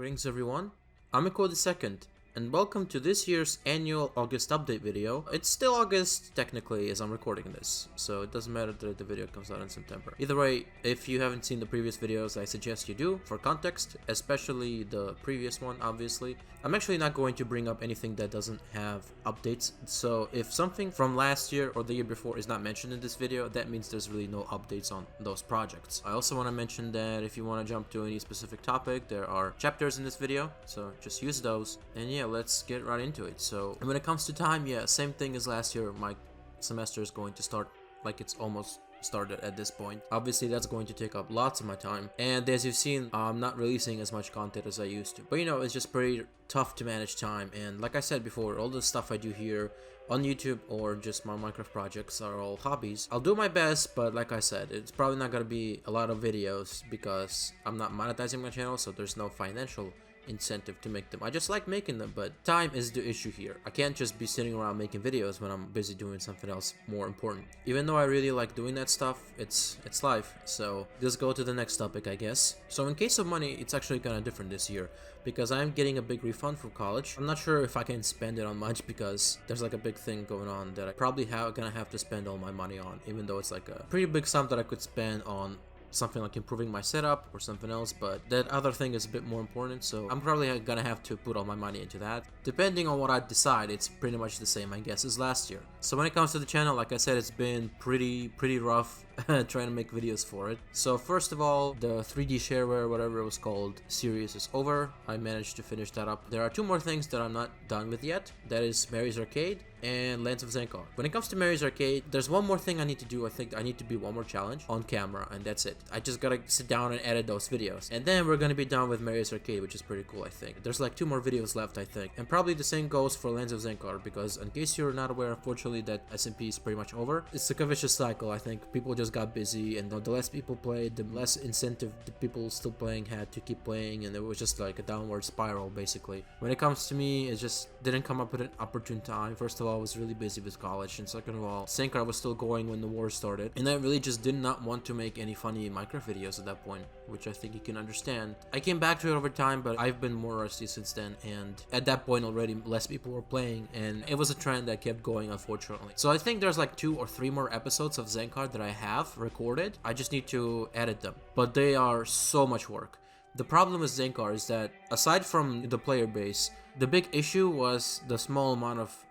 Greetings everyone, I'm Miko II, and welcome to this year's annual August update video. It's still August technically as I'm recording this, so it doesn't matter that the video comes out in September. Either way, if you haven't seen the previous videos, I suggest you do, for context, especially the previous one obviously. I'm actually not going to bring up anything that doesn't have updates, so if something from last year or the year before is not mentioned in this video, that means there's really no updates on those projects. I also want to mention that if you want to jump to any specific topic, there are chapters in this video, so just use those. And yeah, let's get right into it. So when it comes to time, yeah, same thing as last year. My semester is going to start like it's almost started at this point. Obviously that's going to take up lots of my time, and as you've seen, I'm not releasing as much content as I used to, but you know, it's just pretty tough to manage time. And like I said before, all the stuff I do here on YouTube or just my Minecraft projects are all hobbies. I'll do my best, but like I said, it's probably not gonna be a lot of videos because I'm not monetizing my channel, so there's no financial incentive to make them. I just like making them, but time is the issue here. I can't just be sitting around making videos when I'm busy doing something else more important. Even though I really like doing that stuff, it's life. So let's go to the next topic, I guess. So in case of money, it's actually kind of different this year because I'm getting a big refund from college. I'm not sure if I can spend it on much because there's like a big thing going on that I probably gonna have to spend all my money on, even though it's like a pretty big sum that I could spend on something like improving my setup or something else, but that other thing is a bit more important, so I'm probably gonna have to put all my money into that. Depending on what I decide, it's pretty much the same, I guess, as last year. So when it comes to the channel, like I said, it's been pretty rough trying to make videos for it. So first of all, the 3D shareware, whatever it was called, series is over. I managed to finish that up. There are two more things that I'm not done with yet. That is Mary's Arcade and Lands of Zankar. When it comes to Mary's Arcade, there's one more thing I need to do. I think I need to beat one more challenge on camera, and that's it. I just gotta sit down and edit those videos, and then we're gonna be done with Mary's Arcade, which is pretty cool. I think there's like two more videos left, I think, and probably the same goes for Lands of Zankar, because in case you're not aware, unfortunately that SMP is pretty much over. It's like a vicious cycle. I think people just got busy, and the less people played, the less incentive the people still playing had to keep playing, and it was just like a downward spiral basically. When it comes to me, it just didn't come up with an opportune time. First of all, I was really busy with college, and second of all, Zankar was still going when the war started, and I really just did not want to make any funny Minecraft videos at that point, which I think you can understand. I came back to it over time, but I've been more rusty since then, and at that point already less people were playing, and it was a trend that kept going, unfortunately. So I think there's like 2 or 3 more episodes of Zankar that I have recorded. I just need to edit them, but they are so much work. The problem with Zankar is that aside from the player base, the big issue was the small amount of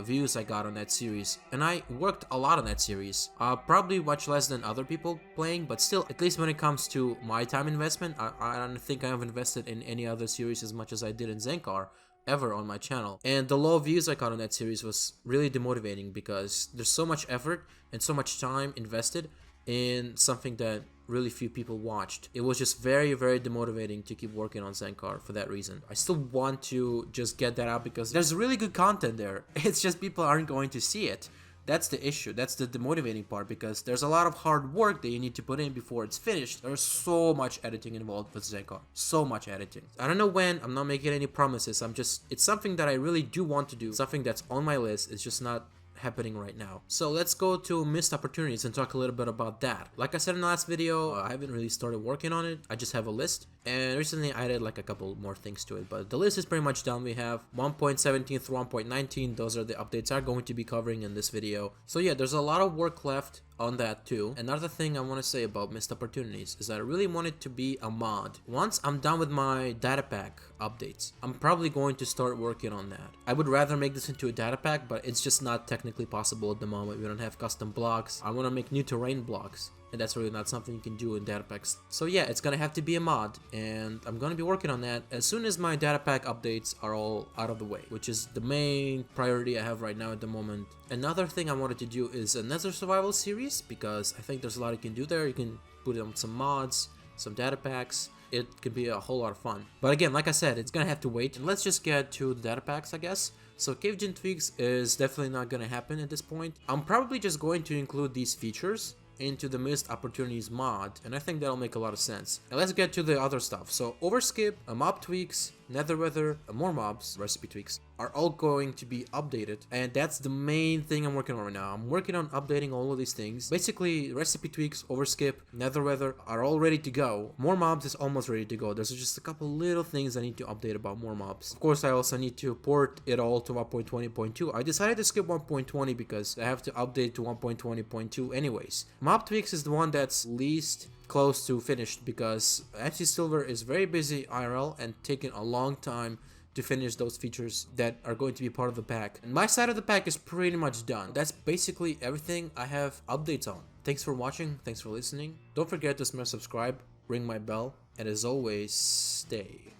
views I got on that series, and I worked a lot on that series. Probably much less than other people playing, but still, at least when it comes to my time investment, I don't think I have invested in any other series as much as I did in Zankar ever on my channel. And the low views I got on that series was really demotivating because there's so much effort and so much time invested in something that really few people watched. It was just very demotivating to keep working on Zankar for that reason. I still want to just get that out because there's really good content there. It's just people aren't going to see it. That's the issue. That's the demotivating part, because there's a lot of hard work that you need to put in before it's finished. There's so much editing involved with Zankar. So much editing. I don't know when. I'm not making any promises. It's something that I really do want to do. Something that's on my list. It's just not happening right now. So let's go to missed opportunities and talk a little bit about that. Like I said in the last video, I haven't really started working on it. I just have a list, and recently I added like a couple more things to it, but the list is pretty much done. We have 1.17 through 1.19. Those are the updates I'm going to be covering in this video. So yeah, there's a lot of work left on that too. Another thing I want to say about missed opportunities is that I really want it to be a mod. Once I'm done with my data pack updates, I'm probably going to start working on that. I would rather make this into a data pack, but it's just not technically possible at the moment. We don't have custom blocks. I want to make new terrain blocks, and that's really not something you can do in data packs. So yeah, it's gonna have to be a mod, and I'm gonna be working on that as soon as my data pack updates are all out of the way, which is the main priority I have right now at the moment. Another thing I wanted to do is another survival series, because I think there's a lot you can do there. You can put on some mods, some data packs. It could be a whole lot of fun. But again, like I said, it's gonna have to wait. And let's just get to the data packs, I guess. So Cavegen tweaks is definitely not gonna happen at this point. I'm probably just going to include these features into the missed opportunities mod, and I think that'll make a lot of sense. Now let's get to the other stuff. So overskip, mob tweaks, nether weather, more mobs, recipe tweaks, are all going to be updated, and that's the main thing I'm working on right now. I'm working on updating all of these things. Basically, recipe tweaks, overskip, nether weather are all ready to go. More mobs is almost ready to go. There's just a couple little things I need to update about more mobs. Of course, I also need to port it all to 1.20.2. I decided to skip 1.20 because I have to update to 1.20.2 anyways. Mob tweaks is the one that's least close to finished because MC Silver is very busy IRL and taking a long time to finish those features that are going to be part of the pack. And my side of the pack is pretty much done. That's basically everything I have updates on. Thanks for watching, thanks for listening. Don't forget to smash subscribe, ring my bell, and as always, stay